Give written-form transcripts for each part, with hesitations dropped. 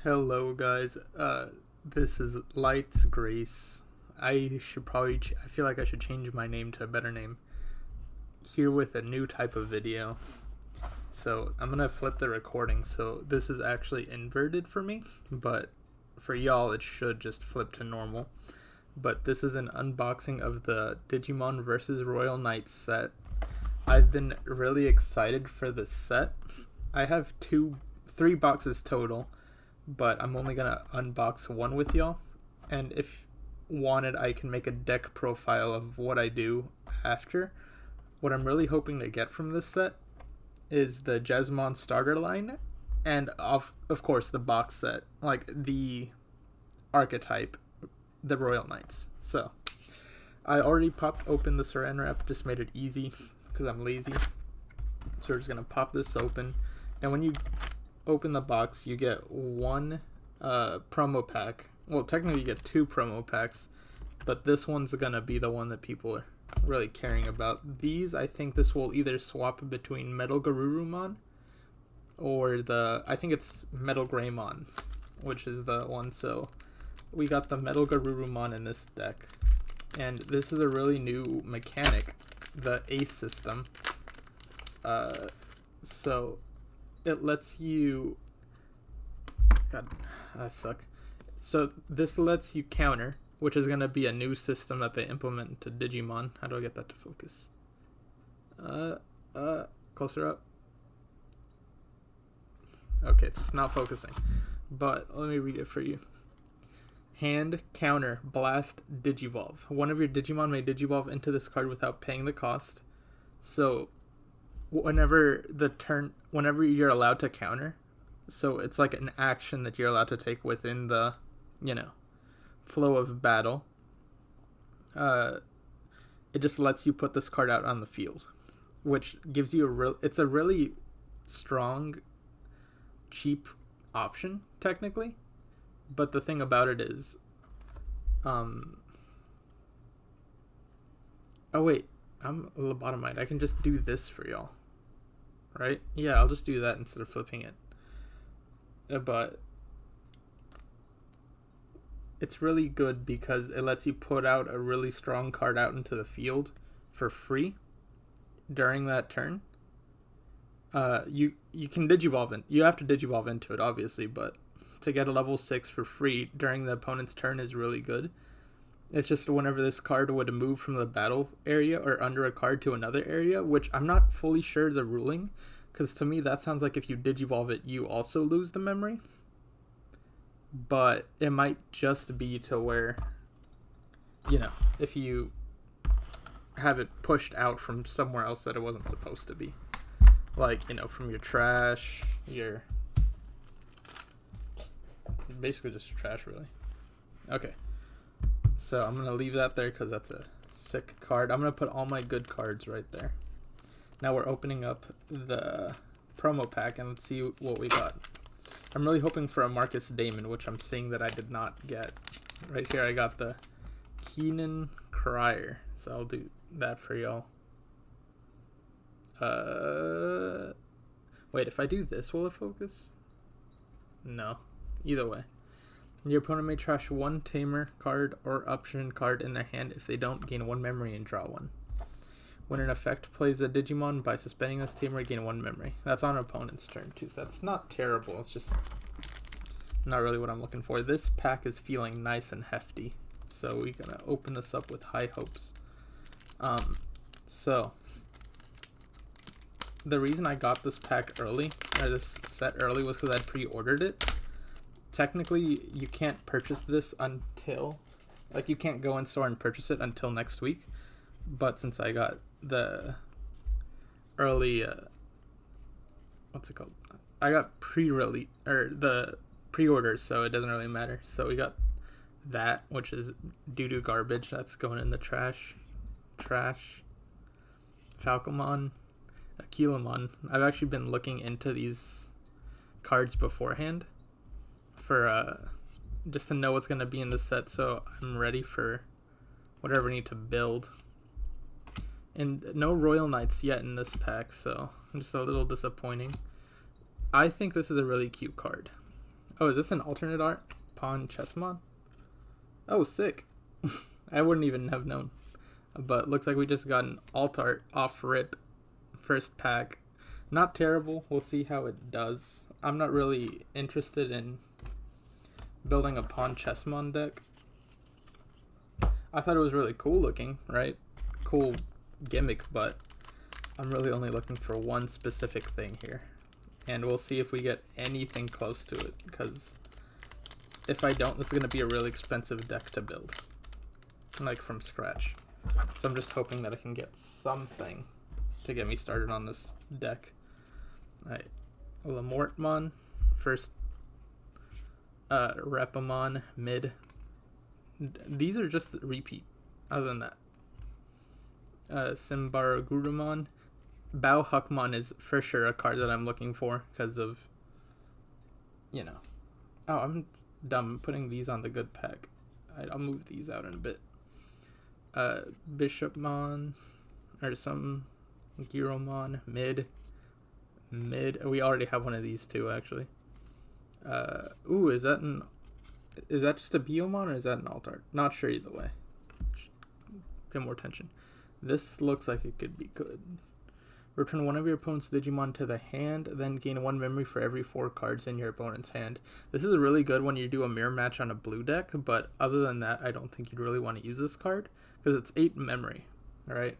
Hello guys, this is Lights Grace. I feel like I should change my name to a better name. Here with a new type of video. So I'm gonna flip the recording, so this is actually inverted for me, but for y'all it should just flip to normal. But this is an unboxing of the Digimon vs. Royal Knights set. I've been really excited for this set. I have three boxes total, but I'm only gonna unbox one with y'all, and if wanted I can make a deck profile of what I do after. What I'm really hoping to get from this set is the Jesmon starter line, and of course the box set, like the archetype, the Royal Knights. So I already popped open the saran wrap, just made it easy because I'm lazy. So we're just gonna pop this open, and when you open the box you get one promo pack. Well, technically you get two promo packs, but this one's gonna be the one that people are really caring about. These, I think this will either swap between Metal Garurumon or I think it's Metal Greymon, which is the one. So we got the Metal Garurumon in this deck, and this is a really new mechanic, the Ace system. So it lets you, God, I suck. So this lets you counter, which is going to be a new system that they implement into Digimon. How do I get that to focus? Closer up. Okay, it's not focusing, but let me read it for you. Hand, counter, blast, digivolve. One of your Digimon may digivolve into this card without paying the cost. So whenever you're allowed to counter, so it's like an action that you're allowed to take within the, flow of battle. It just lets you put this card out on the field, which gives you it's a really strong, cheap option technically. But the thing about it is, oh wait, I'm a lobotomite. I can just do this for y'all, right? Yeah, I'll just do that instead of flipping it. But it's really good because it lets you put out a really strong card out into the field for free during that turn. You can digivolve in. You have to digivolve into it, obviously, but to get a level 6 for free during the opponent's turn is really good. It's just whenever this card would move from the battle area or under a card to another area, which I'm not fully sure the ruling, because to me that sounds like if you digivolve it, you also lose the memory. But it might just be to where, if you have it pushed out from somewhere else that it wasn't supposed to be. Like, from your trash, basically just your trash, really. Okay. So I'm going to leave that there because that's a sick card. I'm going to put all my good cards right there. Now we're opening up the promo pack, and let's see what we got. I'm really hoping for a Marcus Damon, which I'm seeing that I did not get. Right here I got the Keenan Crier, so I'll do that for y'all. Wait, if I do this, will it focus? No. Either way. Your opponent may trash one Tamer card or option card in their hand. If they don't, gain one memory and draw one. When an effect plays a Digimon, by suspending this Tamer, gain one memory. That's on opponent's turn too, so that's not terrible. It's just not really what I'm looking for. This pack is feeling nice and hefty, so we're gonna open this up with high hopes. So the reason I got this pack early, or this set early, was because I pre-ordered it. Technically, you can't purchase this until, you can't go in store and purchase it until next week. But since I got the early, what's it called? I got the pre-orders, so it doesn't really matter. So we got that, which is doo-doo garbage. That's going in the trash. Falcomon, Aquilamon. I've actually been looking into these cards beforehand for just to know what's going to be in the set, so I'm ready for whatever I need to build. And no Royal Knights yet in this pack, so I'm just a little disappointing. I think this is a really cute card. Oh, is this an alternate art? Pawn Chessmon? Oh, sick. I wouldn't even have known. But looks like we just got an alt art off rip. First pack. Not terrible. We'll see how it does. I'm not really interested in building a Pawn Chessmon deck. I thought it was really cool looking, right? Cool gimmick, but I'm really only looking for one specific thing here. And we'll see if we get anything close to it, because if I don't, this is going to be a really expensive deck to build. Like from scratch. So I'm just hoping that I can get something to get me started on this deck. Alright. Lamortmon, first Repamon, mid. These are just repeat, other than that. Simbaragurumon. Bao Huckmon is for sure a card that I'm looking for because of, you know. Oh, I'm dumb putting these on the good pack. I'll move these out in a bit. Bishopmon, or some Giromon, mid. We already have one of these two, actually. Ooh, is that just a Biomon or is that an alt art? Not sure either way. Pay more attention. This looks like it could be good. Return one of your opponent's Digimon to the hand, then gain 1 memory for every 4 cards in your opponent's hand. This is really good when you do a mirror match on a blue deck, but other than that, I don't think you'd really want to use this card, because it's 8 memory, alright?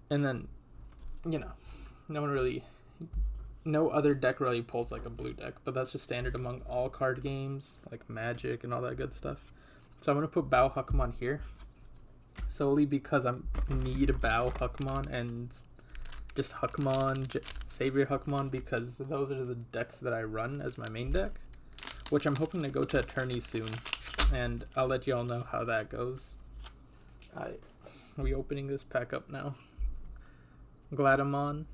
And then, you know, no other deck really pulls like a blue deck, but that's just standard among all card games, like Magic and all that good stuff. So I'm going to put Bao Huckmon here, solely because I need Bao Huckmon and just Huckmon, Savior Huckmon, because those are the decks that I run as my main deck, which I'm hoping to go to Attorney soon, and I'll let you all know how that goes. We opening this pack up now. Gladamon,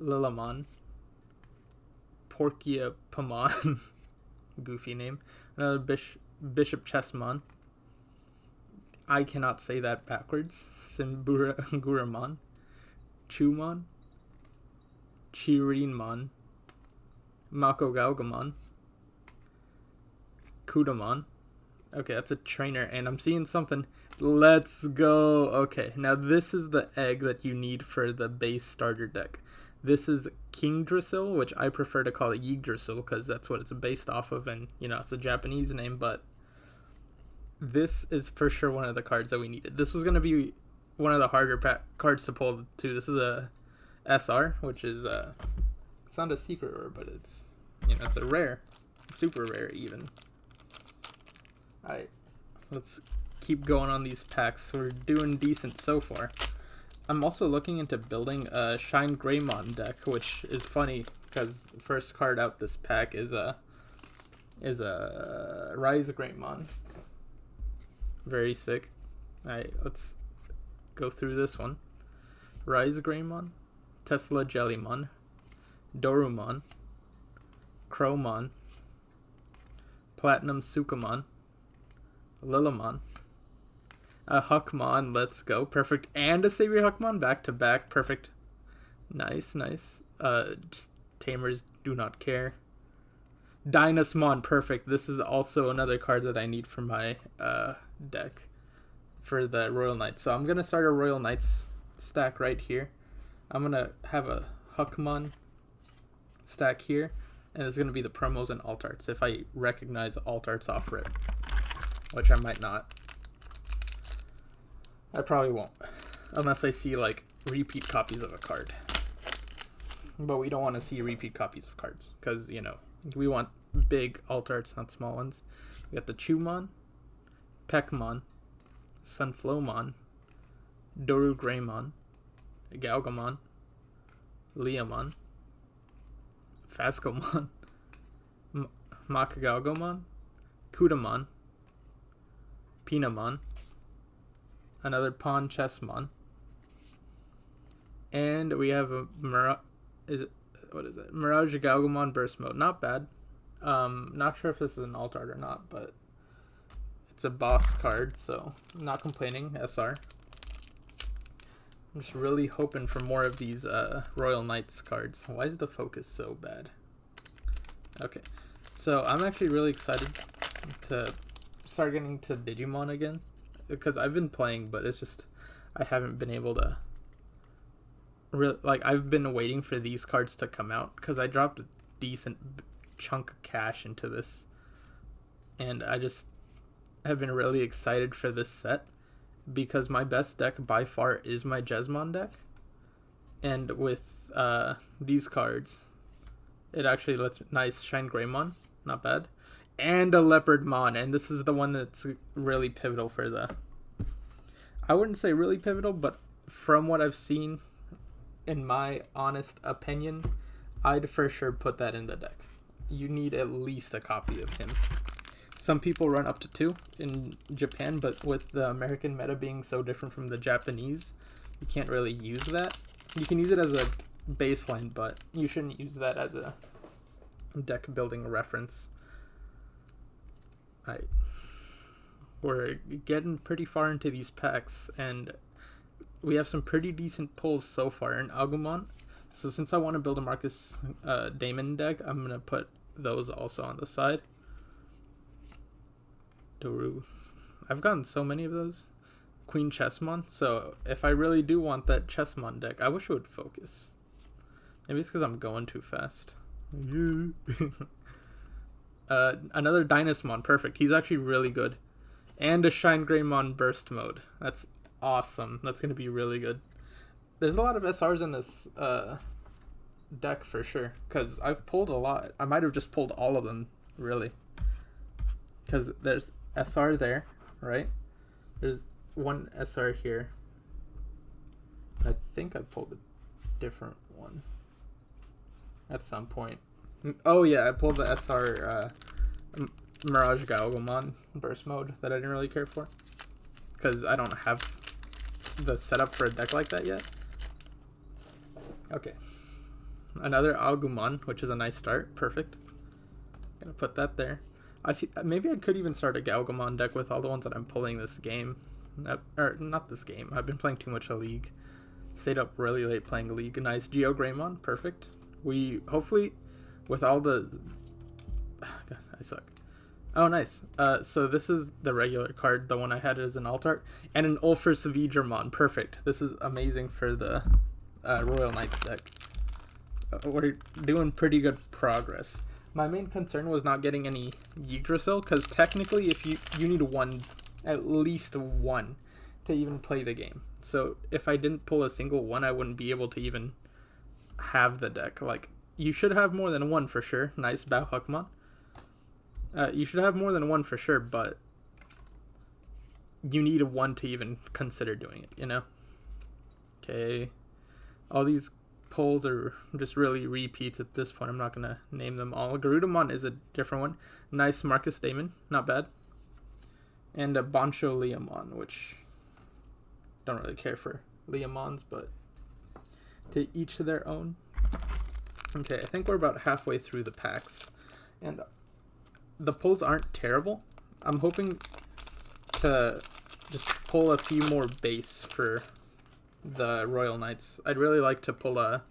Lilamon, Porciapamon, goofy name, another Bishop Chessmon. I cannot say that backwards. Simburamon, Chumon, Chirinmon, Makogaugamon, Kudamon. Okay, that's a trainer, and I'm seeing something. Let's go. Okay, now this is the egg that you need for the base starter deck. This is Kingdrasil, which I prefer to call it Yggdrasil because that's what it's based off of, and, you know, it's a Japanese name, but this is for sure one of the cards that we needed. This was going to be one of the harder cards to pull, too. This is a SR, which is, it's not a secret rare, but it's, you know, it's a rare. Super rare, even. Alright, let's keep going on these packs. We're doing decent so far. I'm also looking into building a Shine Greymon deck, which is funny because the first card out this pack is a Rise Greymon. Very sick. Alright, let's go through this one. Rise Greymon, Tesla Jellymon, Dorumon, Crowmon, Platinum Sukamon, Lilamon, a Huckmon, let's go, perfect, and a Savior Huckmon, back to back, perfect, nice, nice, just Tamers do not care, Dynasmon, perfect, this is also another card that I need for my, deck, for the Royal Knights, so I'm gonna start a Royal Knights stack right here, I'm gonna have a Huckmon stack here, and it's gonna be the promos and alt arts, if I recognize alt arts off rip, which I might not. I probably won't, unless I see like repeat copies of a card. But we don't want to see repeat copies of cards, because, you know, we want big alt arts, not small ones. We got the Chumon, Peckmon, Sunflowmon, Doru Greymon, Galgamon, Leomon, Phascomon, Makagalgomon, Kudamon, Pinamon, another Pawn Chessmon, and we have a Mirage Galgamon Burst Mode. Not bad. Not sure if this is an alt art or not, but it's a boss card, so I'm not complaining. SR. I'm just really hoping for more of these Royal Knights cards. Why is the focus so bad? Okay, so I'm actually really excited to start getting to Digimon again, because I've been playing, but it's just I haven't been able to I've been waiting for these cards to come out because I dropped a decent chunk of cash into this, and I just have been really excited for this set because my best deck by far is my Jesmon deck, and with these cards, it actually lets nice Shine Greymon, not bad, and a Leopardmon, and this is the one that's really pivotal for the. I wouldn't say really pivotal, but from what I've seen, in my honest opinion, I'd for sure put that in the deck. You need at least a copy of him. Some people run up to 2 in Japan, but with the American meta being so different from the Japanese, you can't really use that. You can use it as a baseline, but you shouldn't use that as a deck building reference. We're getting pretty far into these packs, and we have some pretty decent pulls so far in Agumon. So since I want to build a Marcus Damon deck, I'm going to put those also on the side. Doru. I've gotten so many of those. Queen Chessmon. So if I really do want that Chessmon deck, I wish it would focus. Maybe it's because I'm going too fast. Another Dynasmon. Perfect. He's actually really good. And a Shine Greymon burst mode. That's awesome. That's going to be really good. There's a lot of SRs in this deck for sure, because I've pulled a lot. I might have just pulled all of them, really. Because there's SR there, right? There's one SR here. I think I pulled a different one at some point. Oh yeah, I pulled the SR Mirage Galgomon burst mode that I didn't really care for, because I don't have the setup for a deck like that yet. Okay, another Agumon, which is a nice start. Perfect. Gonna put that there. Maybe I could even start a Galgomon deck with all the ones that I'm pulling this game. Or not this game. I've been playing too much of League. Stayed up really late playing League. Nice Geo Greymon. Perfect. We hopefully, with all the. God, I suck. Oh, nice. So this is the regular card. The one I had as an alt art. And an Ulfrus Vidramon. Perfect. This is amazing for the Royal Knights deck. We're doing pretty good progress. My main concern was not getting any Yggdrasil, because technically if you need one, at least one, to even play the game. So if I didn't pull a single one, I wouldn't be able to even have the deck. Like, you should have more than one for sure. Nice Bauhukmon. You should have more than one for sure, but you need one to even consider doing it, you know? Okay. All these pulls are just really repeats at this point. I'm not going to name them all. Garudamon is a different one. Nice Marcus Damon. Not bad. And a Bancho Leomon, which don't really care for Leomons, but to each their own. Okay, I think we're about halfway through the packs. And the pulls aren't terrible. I'm hoping to just pull a few more base for the Royal Knights. I'd really like to pull a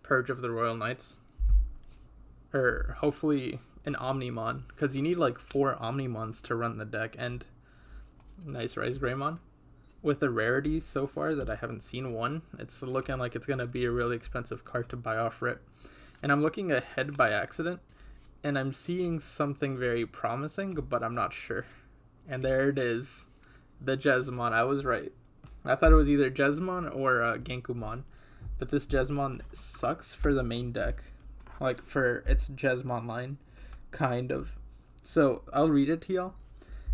Purge of the Royal Knights, or hopefully an Omnimon, because you need like 4 Omnimons to run the deck. And nice Rise Greymon with a rarity so far that I haven't seen one. It's looking like it's going to be a really expensive card to buy off rip. And I'm looking ahead by accident, and I'm seeing something very promising, but I'm not sure. And there it is, the Jesmon. I was right. I thought it was either Jesmon or Genkumon, but this Jesmon sucks for the main deck, like for its Jesmon line, kind of. So I'll read it to y'all.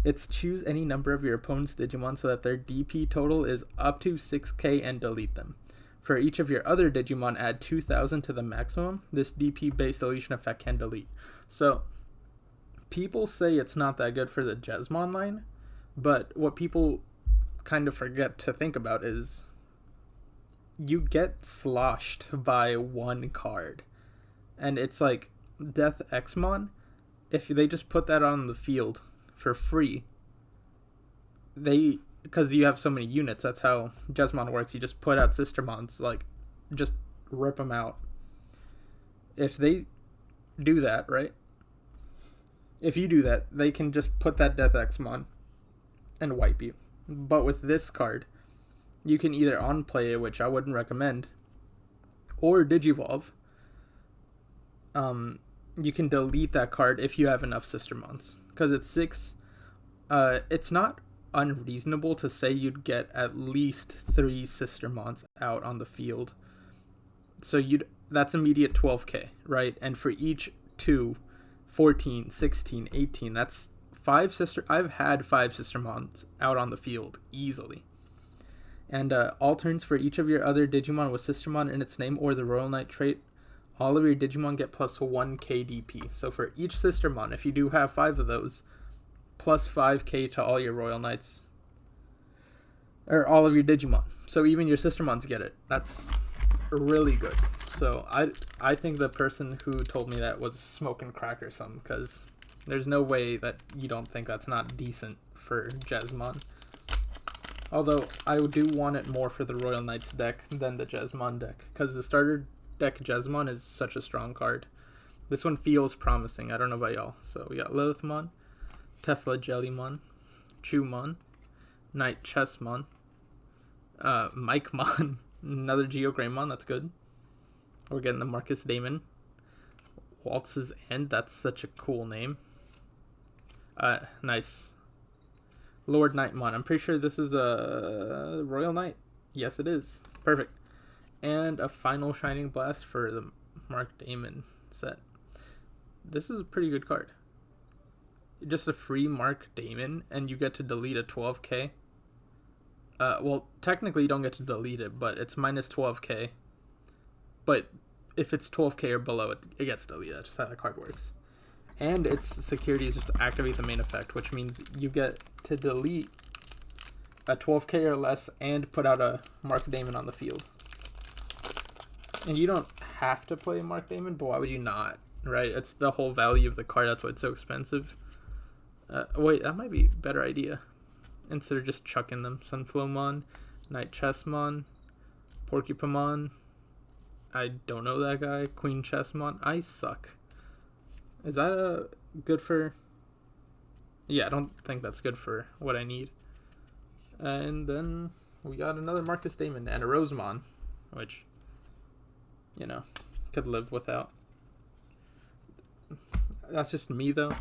It's choose any number of your opponent's Digimon so that their DP total is up to 6k and delete them. For each of your other Digimon, add 2,000 to the maximum. This DP-based deletion effect can delete. So people say it's not that good for the Jesmon line, but what people kind of forget to think about is you get sloshed by one card, and it's like Death Xmon. If they just put that on the field for free, because you have so many units, that's how Jesmon works. You just put out Sistermons, like just rip them out. If they do that, right, If you do that, they can just put that Death X mon and wipe you. But with this card, you can either on-play it, which I wouldn't recommend, or Digivolve. You can delete that card if you have enough Sister Mons. Because it's 6, it's not unreasonable to say you'd get at least 3 Sister Mons out on the field. So that's immediate 12k, right? And for each 2, 14, 16, 18, that's 5 sister. I've had 5 Sister Mons out on the field easily. And all turns for each of your other Digimon with Sistermon in its name or the Royal Knight trait, all of your Digimon get plus 1 KDP. So for each Sistermon, if you do have 5 of those, plus 5k to all your Royal Knights, or all of your Digimon. So even your Sistermons get it. That's really good. So I think the person who told me that was smoking crack or something, because there's no way that you don't think that's not decent for Jesmon. Although I do want it more for the Royal Knights deck than the Jesmon deck, because the starter deck Jesmon is such a strong card. This one feels promising. I don't know about y'all. So we got Lilithmon, Tesla Jellymon, Chewmon, Knight Chessmon, Mikemon, another Geogreymon, that's good. We're getting the Marcus Damon, Waltz's End, that's such a cool name. Nice. Lord Knightmon, I'm pretty sure this is a Royal Knight. Yes, it is. Perfect. And a final Shining Blast for the Mark Damon set. This is a pretty good card. Just a free Mark Damon, and you get to delete a 12k. Well, technically you don't get to delete it, but it's minus 12k. But if it's 12k or below, it gets deleted. That's just how that card works. And its security is just to activate the main effect, which means you get to delete a 12k or less and put out a Mark Damon on the field. And you don't have to play Mark Damon, but why would you not, right? It's the whole value of the card. That's why it's so expensive. Wait, that might be a better idea. Instead of just chucking them. Sunflowmon, Knight Chessmon, Porcupamon. I don't know that guy. Queen Chessmon. I suck. Is that good for... Yeah, I don't think that's good for what I need. And then we got another Marcus Damon and a Rosemon, which, you know, could live without. That's just me, though.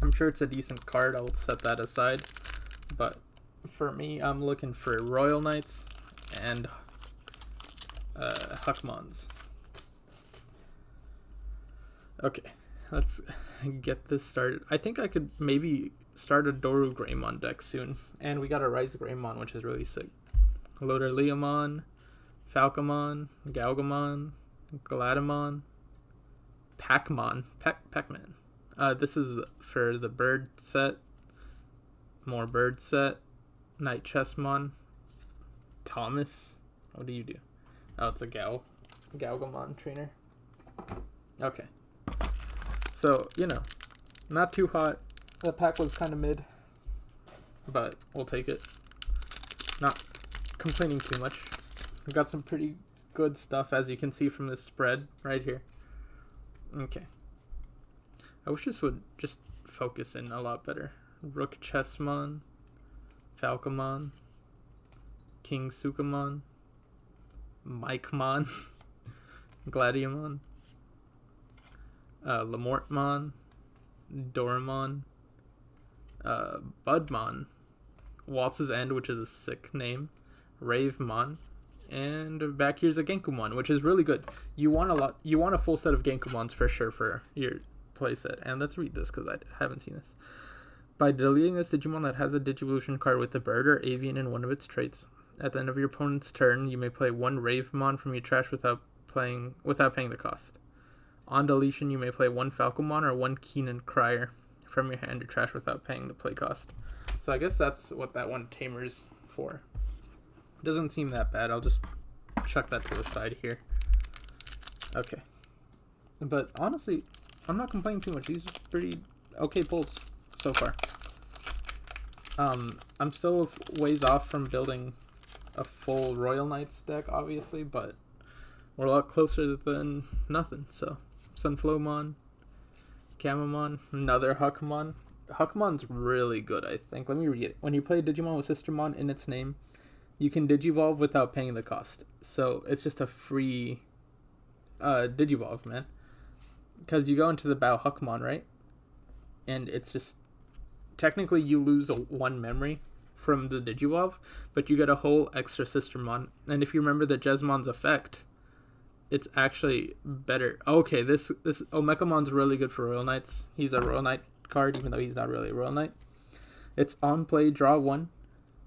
I'm sure it's a decent card. I'll set that aside. But for me, I'm looking for Royal Knights and Huckmons. Okay, let's get this started. I think I could maybe start a Doru Greymon deck soon. And we got a Rise Greymon, which is really sick. Loader Leomon, Falcomon, Galgamon, Gladamon, Pac-Man. This is for the bird set. More bird set. Knight Chessmon. Thomas. What do you do? Oh, it's a Galgamon trainer. Okay. So, you know, not too hot. The pack was kind of mid, but we'll take it. Not complaining too much. We've got some pretty good stuff, as you can see from this spread right here. Okay. I wish this would just focus in a lot better. Rook Chessmon, Falcomon, King Sukamon, Mikemon, Gladiamon, Lamortmon, Doramon, Budmon, Waltz's End, which is a sick name, Ravemon, and back here's a Genkumon, which is really good. You want a full set of Genkumons for sure for your playset. And let's read this because I haven't seen this. By deleting this Digimon that has a Digivolution card with the bird or avian in one of its traits, at the end of your opponent's turn, you may play one Ravemon from your trash without paying the cost. On deletion, you may play one Falcomon or one Keenan Crier from your hand or trash without paying the play cost. So I guess that's what that one Tamer's for. Doesn't seem that bad. I'll just chuck that to the side here. Okay. But honestly, I'm not complaining too much. These are pretty okay pulls so far. I'm still ways off from building a full Royal Knights deck, obviously, but we're a lot closer than nothing. So, Sunflowmon, Gamamon, another Huckmon. Huckmon's really good, I think. Let me read it. When you play Digimon with Sistermon in its name, you can Digivolve without paying the cost. So it's just a free Digivolve, man. Because you go into the Bao Huckmon, right? And it's just... Technically, you lose one memory from the Digivolve, but you get a whole extra Sistermon. And if you remember the Jesmon's effect, it's actually better. Okay, this Omegamon's really good for Royal Knights. He's a Royal Knight card, even though he's not really a Royal Knight. It's on play, draw one.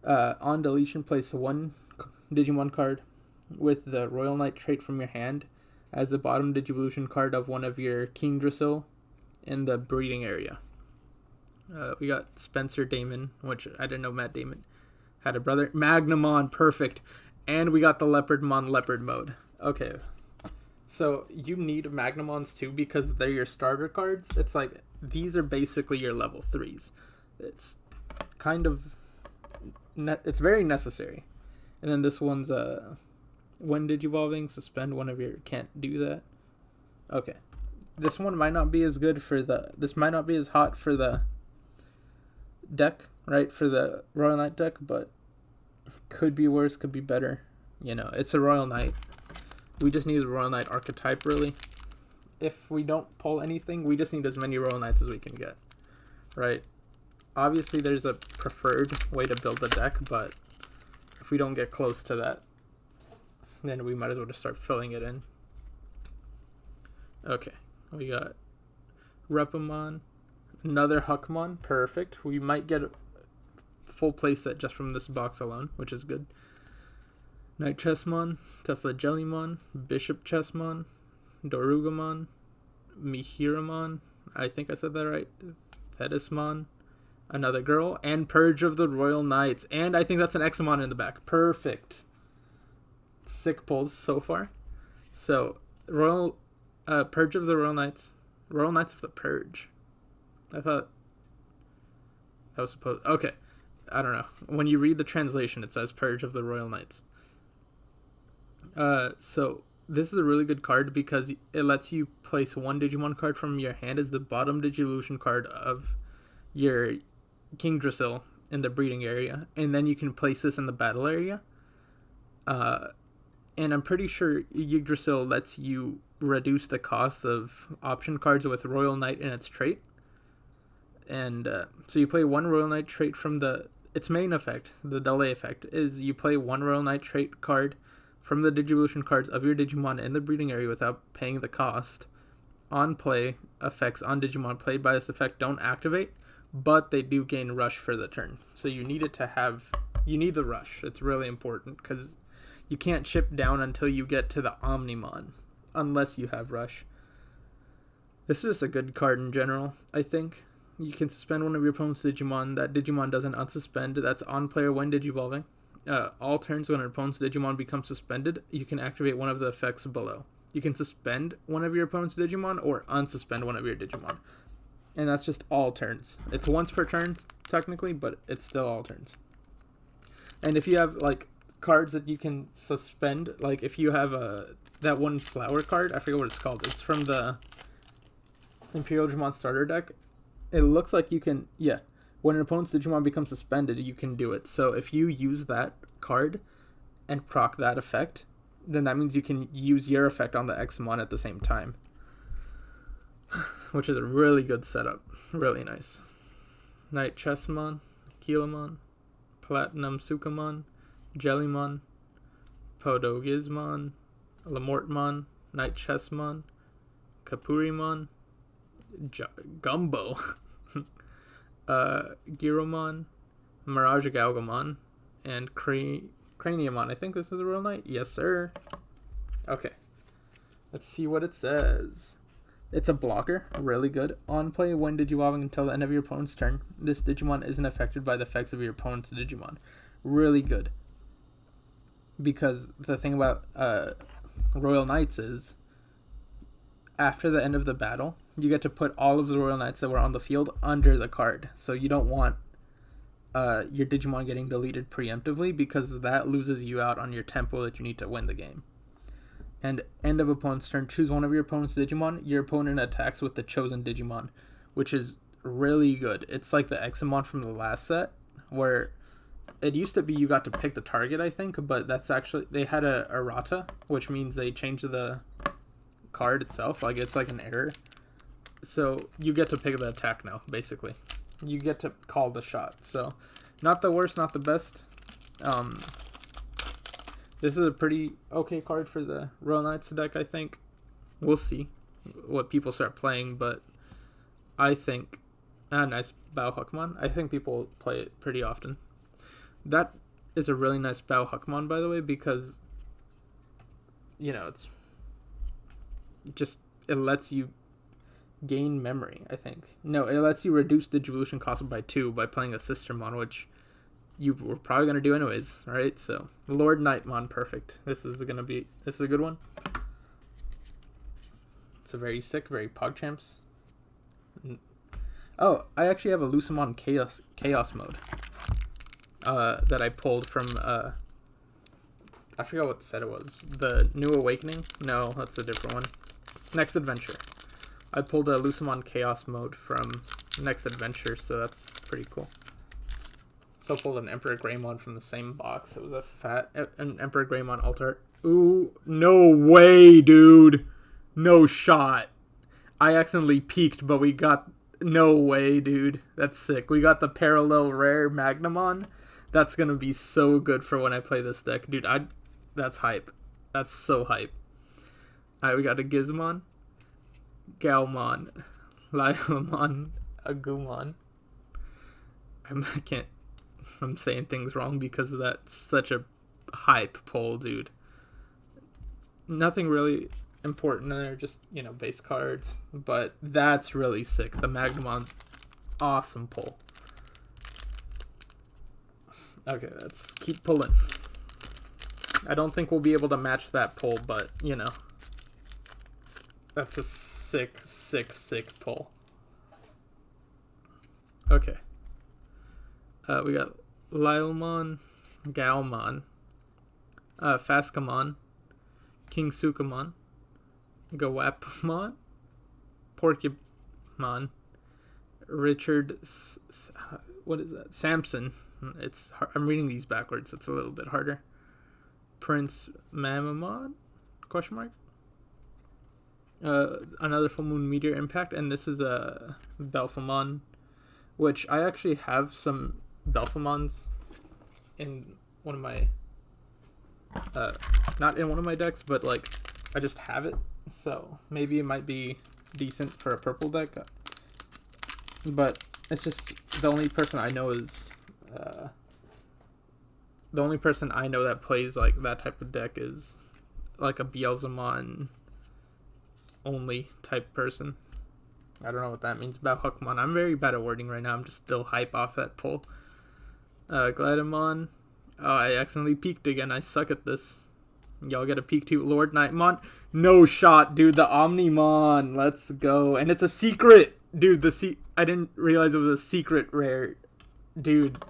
On deletion, place one Digimon card with the Royal Knight trait from your hand as the bottom Digivolution card of one of your King Drasil in the breeding area. We got Spencer Damon, which I didn't know Matt Damon had a brother. Magnamon, perfect. And we got the Leopardmon leopard mode. Okay. So you need Magnamons too because they're your starter cards. It's like, these are basically your level 3s. It's kind of, it's very necessary. And then this one's, when Digivolving, suspend one of your, can't do that. Okay. This one might not be as good for this might not be as hot for the deck, right, for the Royal Knight deck, but could be worse, could be better. You know, it's a Royal Knight. We just need the Royal Knight archetype, really. If we don't pull anything, we just need as many Royal Knights as we can get, right? Obviously, there's a preferred way to build the deck, but if we don't get close to that, then we might as well just start filling it in. Okay, we got Repamon. Another Huckmon, perfect. We might get a full playset just from this box alone, which is good. Knight Chessmon, Tesla Jellymon, Bishop Chessmon, Dorugamon, Mihiramon, I think I said that right, Thetismon, another girl, and Purge of the Royal Knights. And I think that's an Examon in the back. Perfect. Sick pulls so far. So, Purge of the Royal Knights. Royal Knights of the Purge. I thought that was supposed... Okay. I don't know. When you read the translation, it says Purge of the Royal Knights. So this is a really good card because it lets you place one Digimon card from your hand as the bottom Digivolution card of your King Drasil in the breeding area. And then you can place this in the battle area. And I'm pretty sure Yggdrasil lets you reduce the cost of option cards with Royal Knight in its trait. And so you play one Royal Knight trait from its main effect, the delay effect, is you play one Royal Knight trait card from the Digivolution cards of your Digimon in the breeding area without paying the cost. On play, effects on Digimon played by this effect don't activate, but they do gain rush for the turn. So you need the rush. It's really important because you can't chip down until you get to the Omnimon, unless you have rush. This is just a good card in general, I think. You can suspend one of your opponent's Digimon. That Digimon doesn't unsuspend. That's on player when Digivolving. All turns when an opponent's Digimon becomes suspended, you can activate one of the effects below. You can suspend one of your opponent's Digimon or unsuspend one of your Digimon. And that's just all turns. It's once per turn, technically, but it's still all turns. And if you have, like, cards that you can suspend, like if you have that one flower card, I forget what it's called. It's from the Imperial Digimon starter deck. It looks like you can, when an opponent's Digimon becomes suspended, you can do it. So if you use that card and proc that effect, then that means you can use your effect on the Examon at the same time. Which is a really good setup. Really nice. Knight Chessmon, Kilamon, Platinum Sukamon, Jellymon, Podogizmon, Lamortmon, Knight Chessmon, Kapurimon, Gumbo, Giromon, Mirage Galgamon, and Craniamon. I think this is a Royal Knight. Yes, sir. Okay. Let's see what it says. It's a blocker. Really good. On play when Digivolving until the end of your opponent's turn. This Digimon isn't affected by the effects of your opponent's Digimon. Really good. Because the thing about Royal Knights is after the end of the battle, you get to put all of the Royal Knights that were on the field under the card. So you don't want your Digimon getting deleted preemptively because that loses you out on your tempo that you need to win the game. And end of opponent's turn, choose one of your opponent's Digimon. Your opponent attacks with the chosen Digimon, which is really good. It's like the Examon from the last set, where it used to be you got to pick the target, I think, but that's actually, they had a errata, which means they changed the card itself. Like, it's like an error. So you get to pick the attack now, basically. You get to call the shot. So not the worst, not the best. This is a pretty okay card for the Royal Knights deck, I think. We'll see what people start playing, but I think... nice Bao Huckmon. I think people play it pretty often. That is a really nice Bao Huckmon, by the way, because, you know, it's just... It lets you gain memory, I think. No, it lets you reduce Digivolution cost by 2 by playing a Sistermon, which... you were probably going to do anyways, right? So, Lord Knightmon, perfect. This is a good one. It's a very sick, very PogChamps. Oh, I actually have a Lucemon Chaos mode that I pulled from, I forgot what set it was. The New Awakening? No, that's a different one. Next Adventure. I pulled a Lucemon Chaos mode from Next Adventure, so that's pretty cool. So I pulled an Emperor Greymon from the same box. It was an Emperor Greymon Altar. Ooh, no way, dude. No shot. I accidentally peeked, but we got... No way, dude. That's sick. We got the Parallel Rare Magnamon. That's going to be so good for when I play this deck. Dude, that's hype. That's so hype. Alright, we got a Gizmon, Galmon, Lilamon, Agumon. I'm saying things wrong because that's such a hype pull, dude. Nothing really important there, just, you know, base cards. But that's really sick. The Magnemon's awesome pull. Okay, let's keep pulling. I don't think we'll be able to match that pull, but, you know. That's a sick, sick, sick pull. Okay. We got Lilamon, Galmon, Fascamon, King Sukamon, Gawapmon, Porcupamon, Richard, what is that? Samson. I'm reading these backwards. It's a little bit harder. Prince Mamamon? Question mark. Another Full Moon Meteor Impact, and this is a Belphamon, which I actually have some Belphamons in one of my not in one of my decks, but like I just have it, so maybe it might be decent for a purple deck, but it's just the only person I know that plays like that type of deck is like a Beelzemon only type person. I don't know what that means about Huckmon. I'm very bad at wording right now. I'm just still hype off that pull. Glidamon. Oh, I accidentally peeked again. I suck at this. Y'all get a peek too. Lord Knightmon. No shot, dude. The Omnimon. Let's go. And it's a secret. Dude, I didn't realize it was a secret rare. Dude,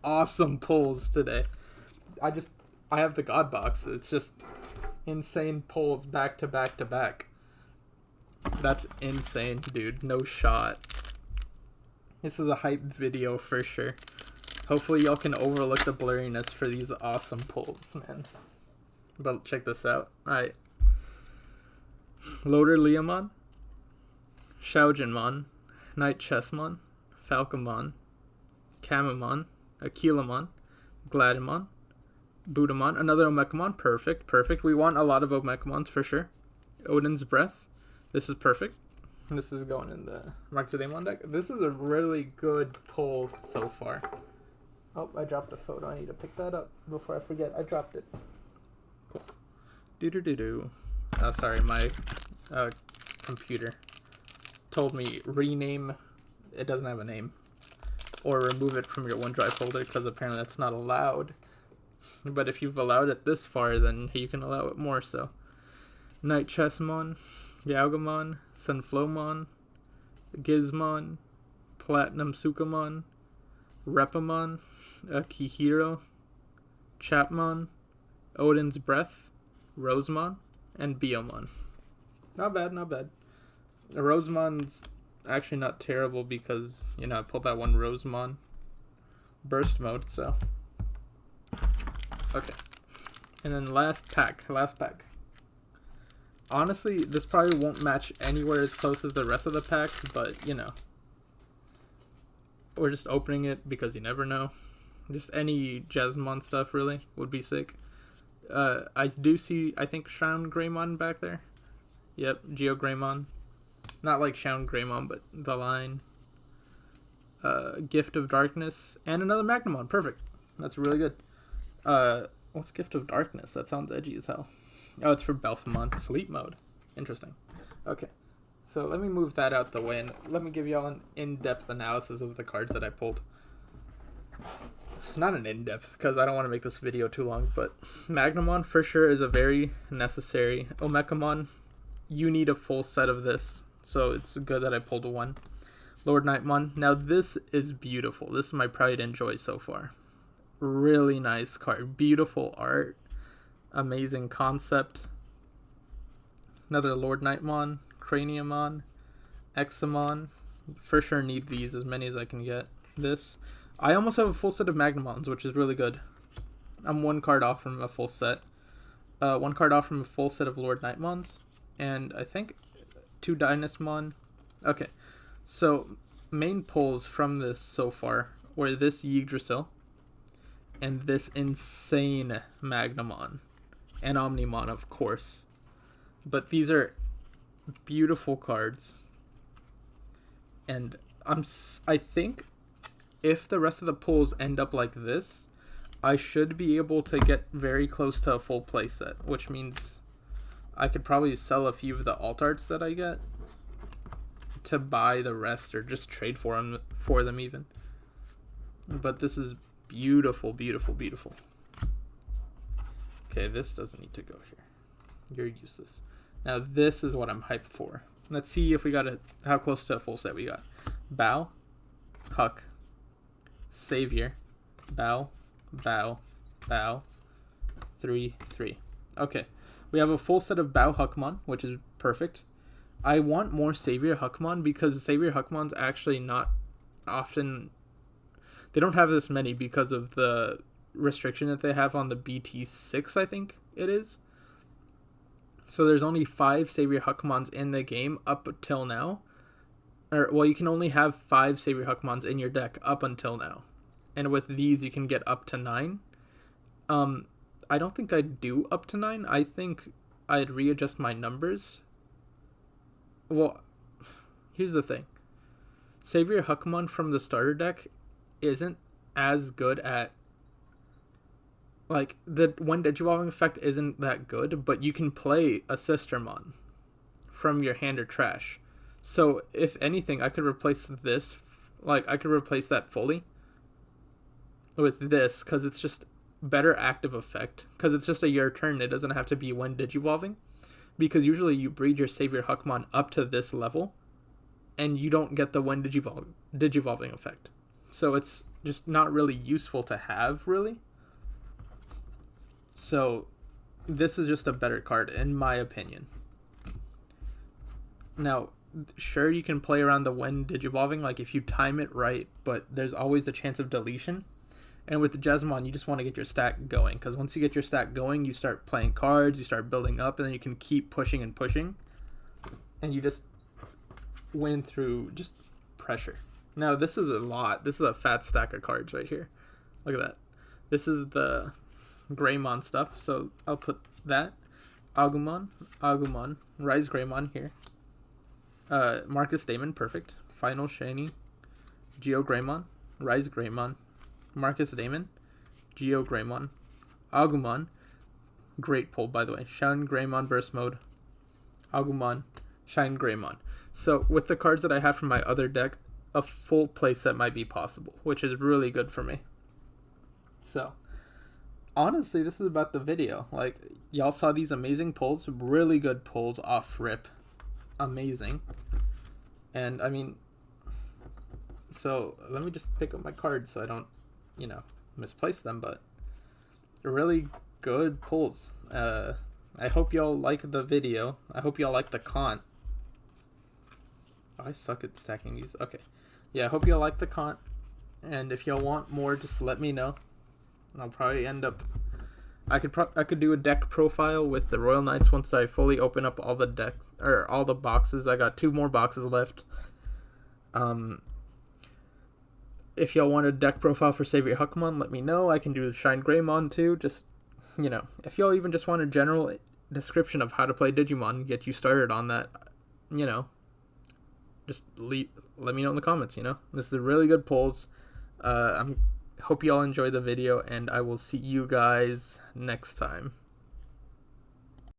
awesome pulls today. I have the God box. It's just insane pulls back to back to back. That's insane, dude. No shot. This is a hype video for sure. Hopefully y'all can overlook the blurriness for these awesome pulls, man. But check this out. Alright. Loader Leomon, Shaojinmon, Knight Chessmon, Falcomon, Kamamon, Aquilamon, Gladimon, Budamon, another Omekamon. Perfect. We want a lot of Omekamons for sure. Odin's Breath. This is perfect. This is going in the Mark to Daemon deck. This is a really good pull so far. Oh, I dropped a photo. I need to pick that up before I forget. I dropped it. Cool. Do. Oh, sorry, my computer told me rename. It doesn't have a name. Or remove it from your OneDrive folder because apparently that's not allowed. But if you've allowed it this far, then you can allow it more, so. Knight Chessmon, Yaugamon, Sunflowmon, Gizmon, Platinum Sukamon, Repamon, Akihiro, Chapmon, Odin's Breath, Rosemon, and Biomon. Not bad, not bad. Rosemon's actually not terrible because, I pulled that one Rosemon burst mode, so. Okay. And then last pack. Honestly, this probably won't match anywhere as close as the rest of the pack, but, we're just opening it because you never know. Just any Jasmine stuff, really, would be sick. I do see, I think, Shroud Greymon back there. Yep, Geo Greymon. Not like Shroud Greymon, but the line. Gift of Darkness. And another Magnamon. Perfect. That's really good. What's Gift of Darkness? That sounds edgy as hell. Oh, it's for Belphemon. Sleep mode. Interesting. Okay. So let me move that out the way, and let me give y'all an in-depth analysis of the cards that I pulled. Not an in-depth, because I don't want to make this video too long, but Magnamon for sure is a very necessary. Omekamon, you need a full set of this, so it's good that I pulled one. Lord Nightmon, now this is beautiful. This is my pride and joy so far. Really nice card. Beautiful art. Amazing concept. Another Lord Nightmon, Craniumon, Examon. For sure need these, as many as I can get. This. I almost have a full set of Magnamons, which is really good. I'm one card off from a full set. One card off from a full set of Lord Nightmons. And I think 2 Dynasmon. Okay. So, main pulls from this so far were this Yggdrasil and this insane Magnamon. And Omnimon, of course. But these are beautiful cards. And I think if the rest of the pulls end up like this, I should be able to get very close to a full playset, which means I could probably sell a few of the alt arts that I get to buy the rest, or just trade for them even. But this is beautiful, beautiful, beautiful. Okay, this doesn't need to go here. You're useless. Now this is what I'm hyped for. Let's see if we got how close to a full set we got. Bow, Huck, Savior, Bow, Bow, Bow, 3, 3. Okay, we have a full set of Bow Huckmon, which is perfect. I want more Savior Huckmon because Savior Huckmon's actually not often. They don't have this many because of the restriction that they have on the BT-6, I think it is. So there's only 5 Savior Huckmons in the game up till now. Well, you can only have 5 Savior Huckmons in your deck up until now. And with these, you can get up to 9. I don't think I'd do up to 9. I think I'd readjust my numbers. Well, here's the thing. Savior Huckmon from the starter deck isn't as good at... Like, the one Digivolving effect isn't that good, but you can play a Sistermon from your hand or trash. So, if anything, I could replace this. Like, I could replace that fully with this, because it's just better active effect. Because it's just a your turn. It doesn't have to be when Digivolving. Because usually you breed your Savior Huckmon up to this level, and you don't get the when Digivolving effect. So, it's just not really useful to have, really. So, this is just a better card, in my opinion. Now, sure, you can play around the when Digivolving, like if you time it right, but there's always the chance of deletion. And with the Jasmine, you just want to get your stack going, because once you get your stack going, you start playing cards, you start building up, and then you can keep pushing and pushing. And you just win through just pressure. Now, this is a lot. This is a fat stack of cards right here. Look at that. This is the Greymon stuff, so I'll put that. Agumon, Rise Greymon here. Marcus Damon, perfect. Final Shiny, Geo Greymon, Rise Greymon, Marcus Damon, Geo Greymon, Agumon, great pull by the way. Shine Greymon Burst Mode, Agumon, Shine Greymon. So with the cards that I have from my other deck, a full playset might be possible, which is really good for me. So honestly, this is about the video. Like, y'all saw these amazing pulls, really good pulls off rip. Amazing. And I mean, so let me just pick up my cards so I don't, misplace them, but really good pulls. I hope y'all like the video. I hope y'all like the content. I suck at stacking these. Okay. Yeah, I hope y'all like the content. And if y'all want more, just let me know. I'll probably end up... I could do a deck profile with the Royal Knights once I fully open up all the decks, or all the boxes. I got 2 more boxes left. If y'all want a deck profile for Savior Huckmon, let me know. I can do Shine Greymon too. Just, if y'all even just want a general description of how to play Digimon, get you started on that, just let me know in the comments. This is a really good polls. Hope y'all enjoy the video, and I will see you guys next time.